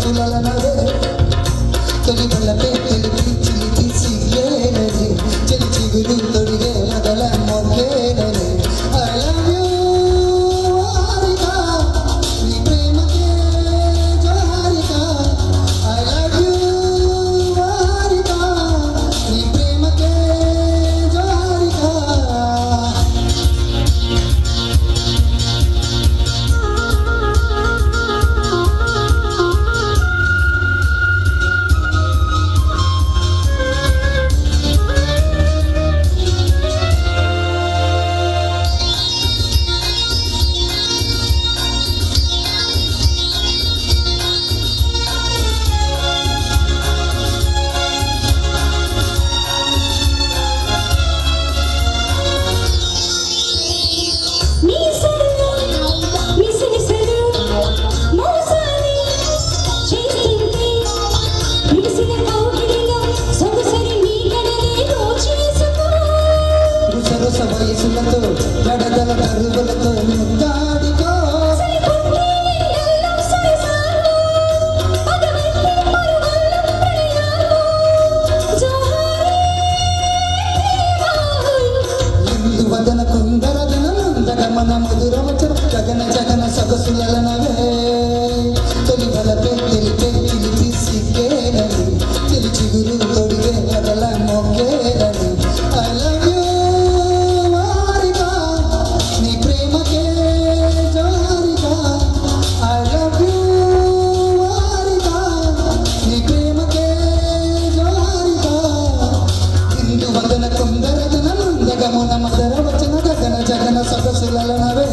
సొగసులనవే తొలి వల్లపే తెలిపి చిలిపి సిగ్గేనది చెలి చిగురు తొడిగే మొదల మొక్కేనది I love you హారిక నీ ప్రేమకే జోహారిక I love you హారిక నీ ప్రేమకే జోహారిక వయసులతో గడగల కరువులతో ముద్దాడికో ఇందు వదన కుందరదన మందగమన మధురవచన జగన జగన సొగసులనవే తొలి వలపే తెలిపే పిలిపి సిగ్గేనని తెలి చిగురు తొడిగే వదల మొక్కేనని I love you కుందరదన మందగమన మదర వచన గగన జగన సొగసులనవే